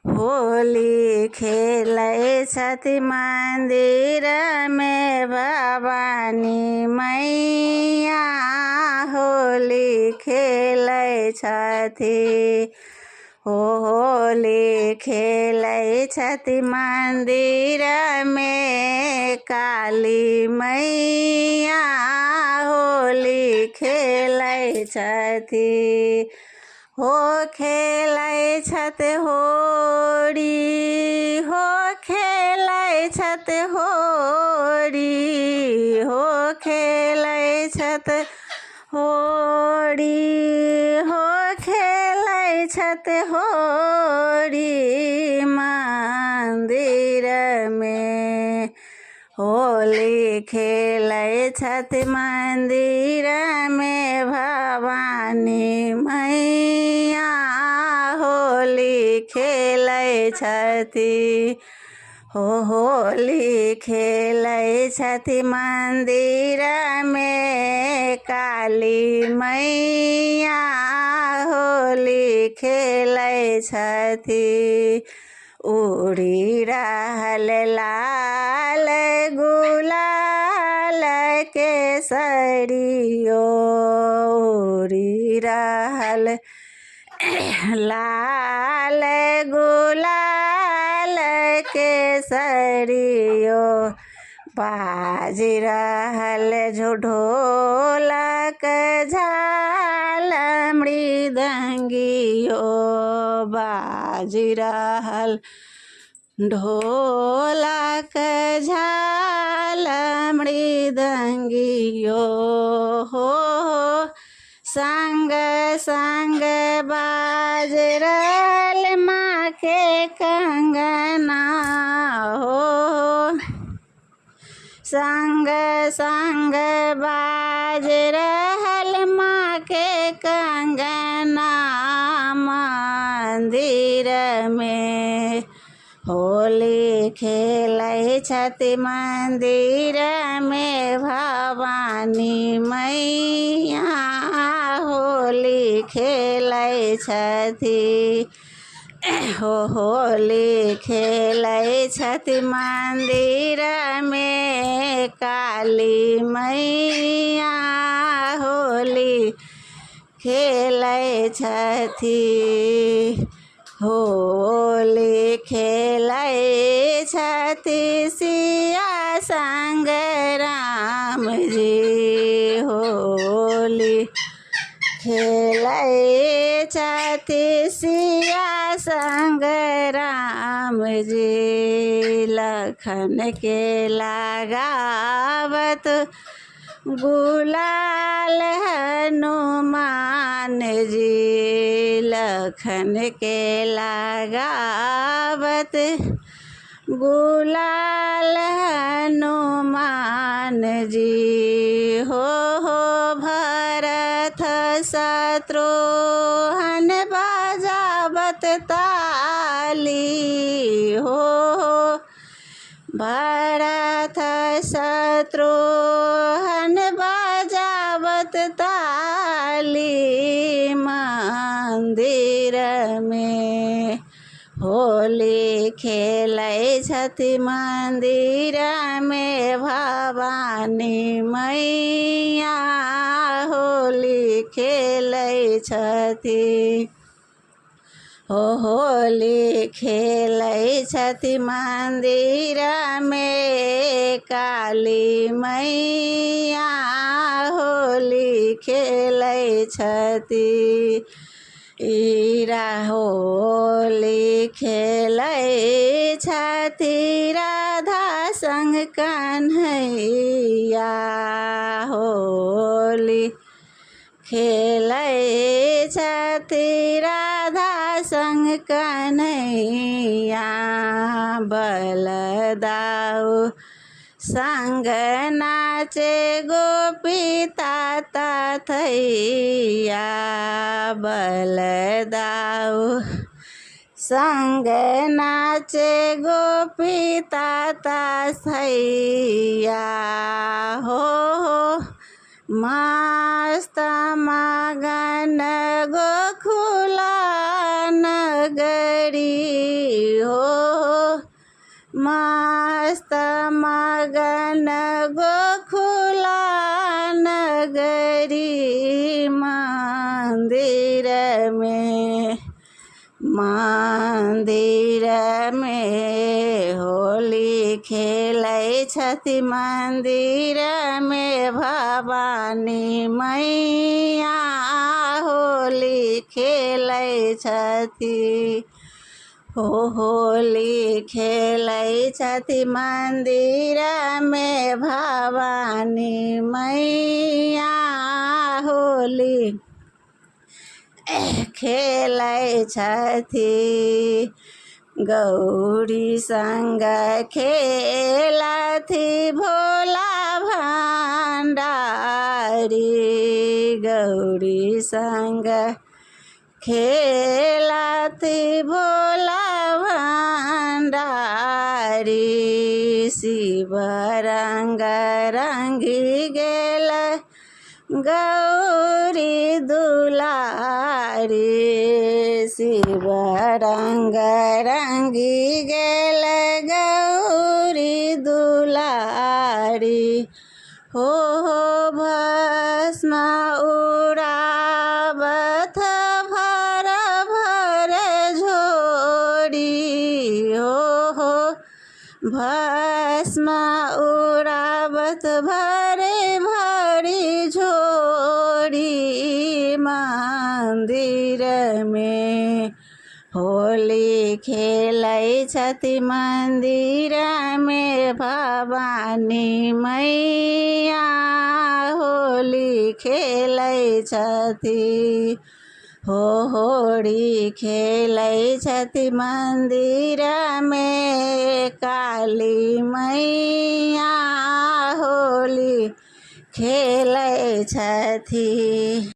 होली खेलै छथि मंदिर में भवानी मैया। होली खेलै छथि होली खेलै छथि मंदिर में काली मैया। होली खेलै छथि हो खेलै छथि होरी हो खेलै छथि होरी हो खेलै छथि होरी हो खेलै छथि होरी मंदिर में। होली खेलै छथि मंदिर में भवानी मैया। होली खेलै छथि होली खेलै छथि मंदिर में काली मैया। होली खेलै छथि उड़ी रहल लाल गुलाल केसरियो। उड़ी रहल लाल गुलाल केसरियो। बाजि रहल ढोलक झाल मृदंगियो। बाजि रहल ढोलक झाल मृदंगियो। हो संग संग बाज रहल माँ के कंगना। हो संग संग बाज रहल माँ के कंगना मंदिर में। होली खेलै छथि मंदिर में भवानी मैया। होली खेलै छथि होली खेलै छथि मंदिर में काली मैया। होली खेलै छथि होली खेलै छथि सिया संग राम जी। होली खेलै छथि सिया संग राम जी। लखन के लगावत गुलाल हनुमान जी। लखन के लगावत गुलाल हनुमान जी। हो भरत शत्रुघ्न बजावत ताली। हो भरत शत्रुघ्न बजावत ताली मंदिर में। होली खेलै छथि मंदिर में भवानी मैया। होली खेलै छथि होली खेलै छथि मंदिर में काली मैया। होली खेलै छथि ईरा। होली खेलै छथि राधा संग कन्हैया। होली खेलै छथि राधा संग कन्हैया। बलदाऊ संग नाचे गोपी ताता थैया। बलदाऊ संग नाचे गोपी ताता थैया। हो मस्त मगन गोकुला नगरी। मस्त मगन गोकुला नगरी मंदिर में होली खेलै छथि मंदिर में भवानी मैया होली खेलै छथि होली खेलै छथि मंदिर में भवानी मैया होली खेलै छथि गौरी संग खेलथि भोला भंडारी गौरी संग खेलथि भोला भंडारी शिव रंग रंगी गेल गौरी दुलारी शिव रंग रंगी गेल गौरी दुलारी हो भस्म उड़ावत भर भर झोरी हो भस्म उड़ावत भरे भरी झोरी मंदिर में होली खेलै छथि मंदिर में भवानी मैया होली खेलै छथि होली खेलै छथि मंदिर में काली मैया होली खेलै छथि।